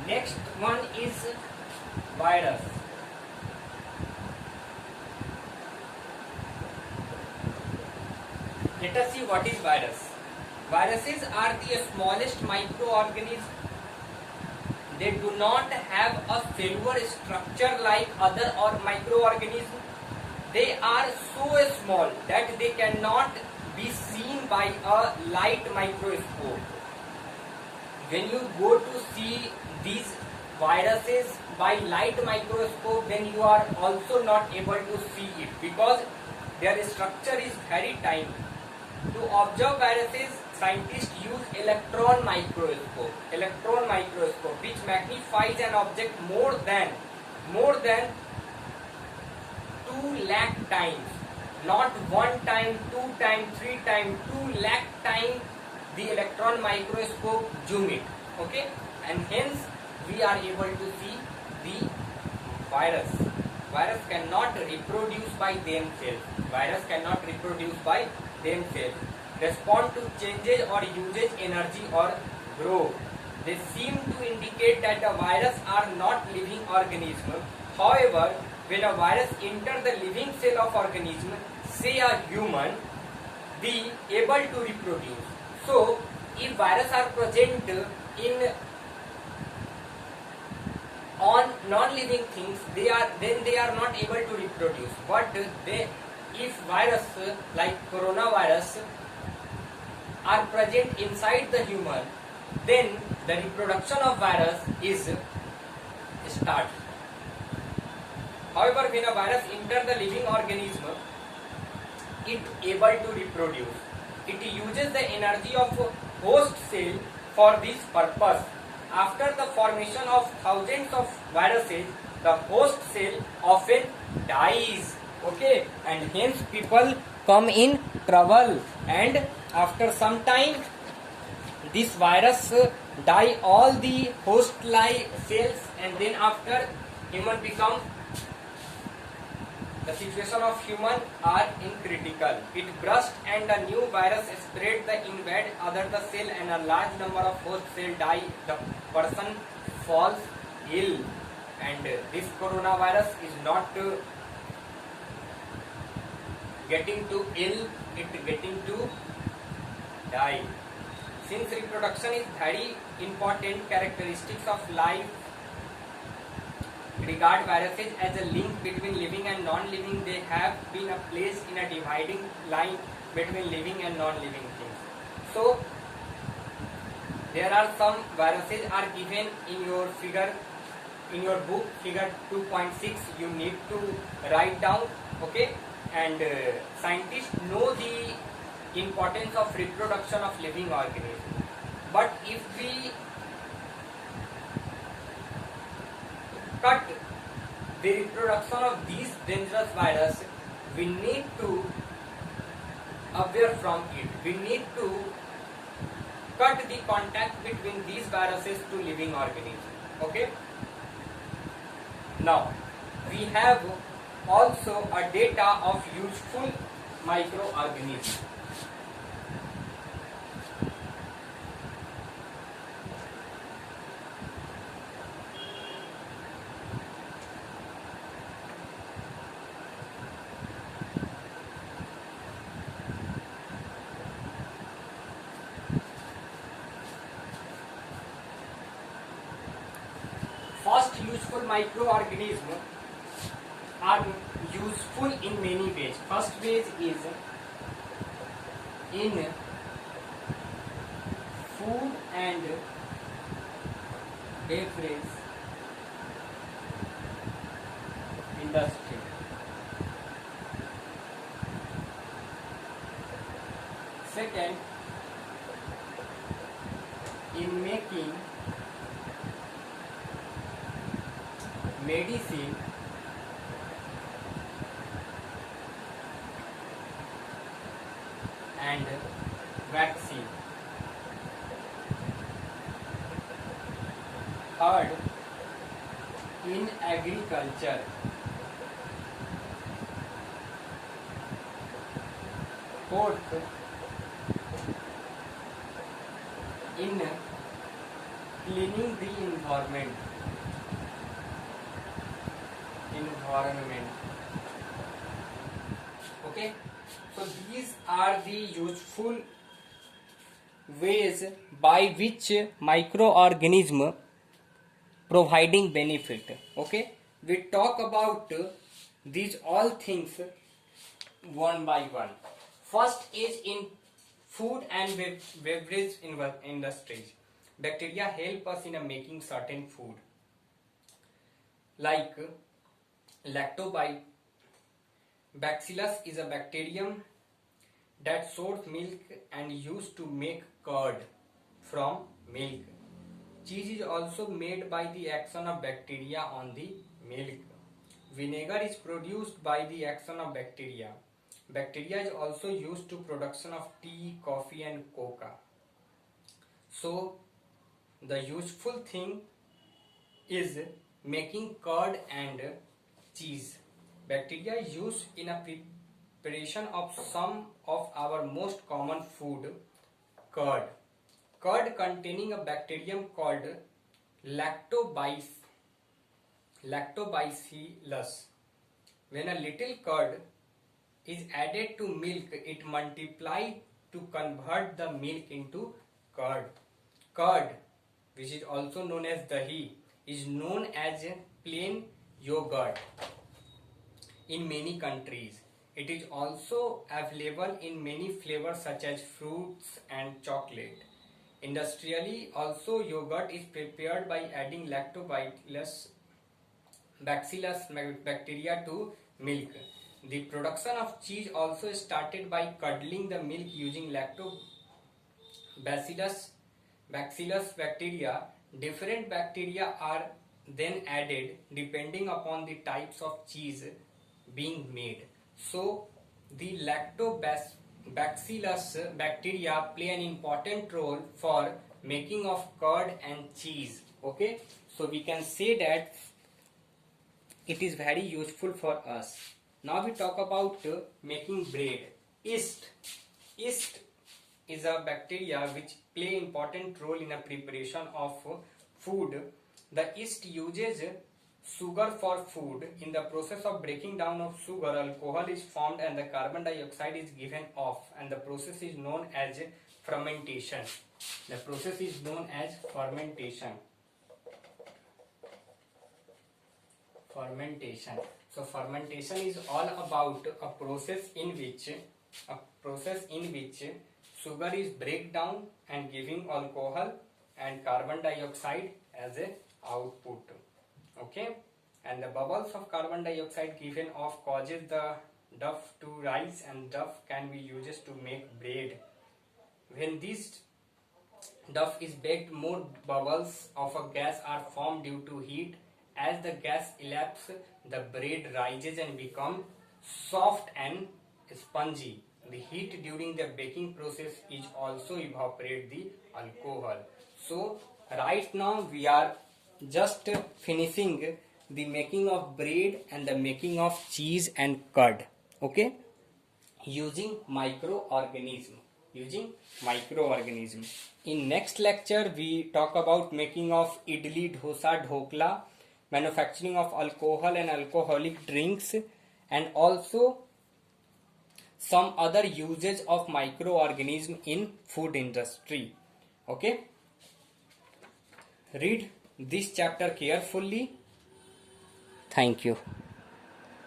Next one is virus. Let us see what is virus. Viruses are the smallest microorganisms. They do not have a cellular structure like other or microorganisms. They are so small that they cannot be seen by a light microscope. When you go to see these viruses by light microscope, then you are also not able to see it because their structure is very tiny. To observe viruses, scientists use electron microscope, which magnifies an object more than 2 lakh times, not 1 time, 2 time, 3 time, 2 lakh time the electron microscope zoom it. Okay, and hence we are able to see the virus. Virus cannot reproduce by themselves. Respond to changes or uses energy or grow. They seem to indicate that the virus are not living organisms. However, when a virus enters the living cell of organism, say a human, be able to reproduce. So, if viruses are present in on non-living things, they are not able to reproduce. But if virus like coronavirus are present inside the human, then the reproduction of virus is start. However, when a virus enters the living organism, it able to reproduce. It uses the energy of host cell for this purpose. After the formation of thousands of viruses, the host cell often dies. Okay, and hence people come in trouble. And after some time, this virus die all the host-like cells, and then after human become, the situation of human are in critical. It burst and a new virus spread the invade other the cell, and a large number of host cell die. The person falls ill, and this coronavirus is not getting to ill, it getting to die. Since reproduction is very important characteristics of life, regard viruses as a link between living and non-living. They have been placed in a dividing line between living and non-living things. So there are some viruses are given in your figure, in your book, figure 2.6. You need to write down. Okay, and scientists know the importance of reproduction of living organisms. But if we cut the reproduction of these dangerous viruses, we need to aware from it. We need to cut the contact between these viruses to living organisms. Okay. Now we have also a data of useful microorganisms. First, useful microorganisms are useful in many ways. First way is in food and beverage industry. Second, in making medicine and vaccine. Third, in agriculture. Fourth, in cleaning the environment. Okay, so these are the useful ways by which microorganism providing benefit. Okay, we talk about these all things one by one. First is in food and beverage industries. Bacteria help us in making certain food like lactobacillus. Bacillus is a bacterium that stores milk and used to make curd from milk. Cheese is also made by the action of bacteria on the milk. Vinegar is produced by the action of bacteria. Bacteria is also used to production of tea, coffee and coca. So the useful thing is making curd and cheese. Bacteria is used in a preparation of some of our most common food, curd. Curd containing a bacterium called lactobacillus. When a little curd is added to milk, it multiplies to convert the milk into curd. Curd, which is also known as dahi, is known as plain yogurt in many countries. It is also available in many flavors such as fruits and chocolate. Industrially, also yogurt is prepared by adding lactobacillus bacteria to milk. The production of cheese also started by curdling the milk using lactobacillus bacteria. Different bacteria are then added depending upon the types of cheese being made. So the lactobacillus bacteria play an important role for making of curd and cheese. Okay, so we can say that it is very useful for us. Now we talk about making bread. Yeast is a bacteria which play important role in a preparation of food. The yeast uses sugar for food. In the process of breaking down of sugar, alcohol is formed and the carbon dioxide is given off, and the process is known as fermentation. The process is known as fermentation. So fermentation is all about a process in which sugar is break down and giving alcohol and carbon dioxide as a output. Okay, and the bubbles of carbon dioxide given off causes the dough to rise, and dough can be used to make bread. When this dough is baked, more bubbles of a gas are formed due to heat. As the gas elapses, the bread rises and becomes soft and spongy. The heat during the baking process is also evaporate the alcohol. So right now we are just finishing the making of bread and the making of cheese and curd. Okay, using microorganism. In next lecture we talk about making of idli, dosa, dhokla, manufacturing of alcohol and alcoholic drinks, and also some other uses of microorganism in food industry. Okay, read this chapter carefully. Thank you.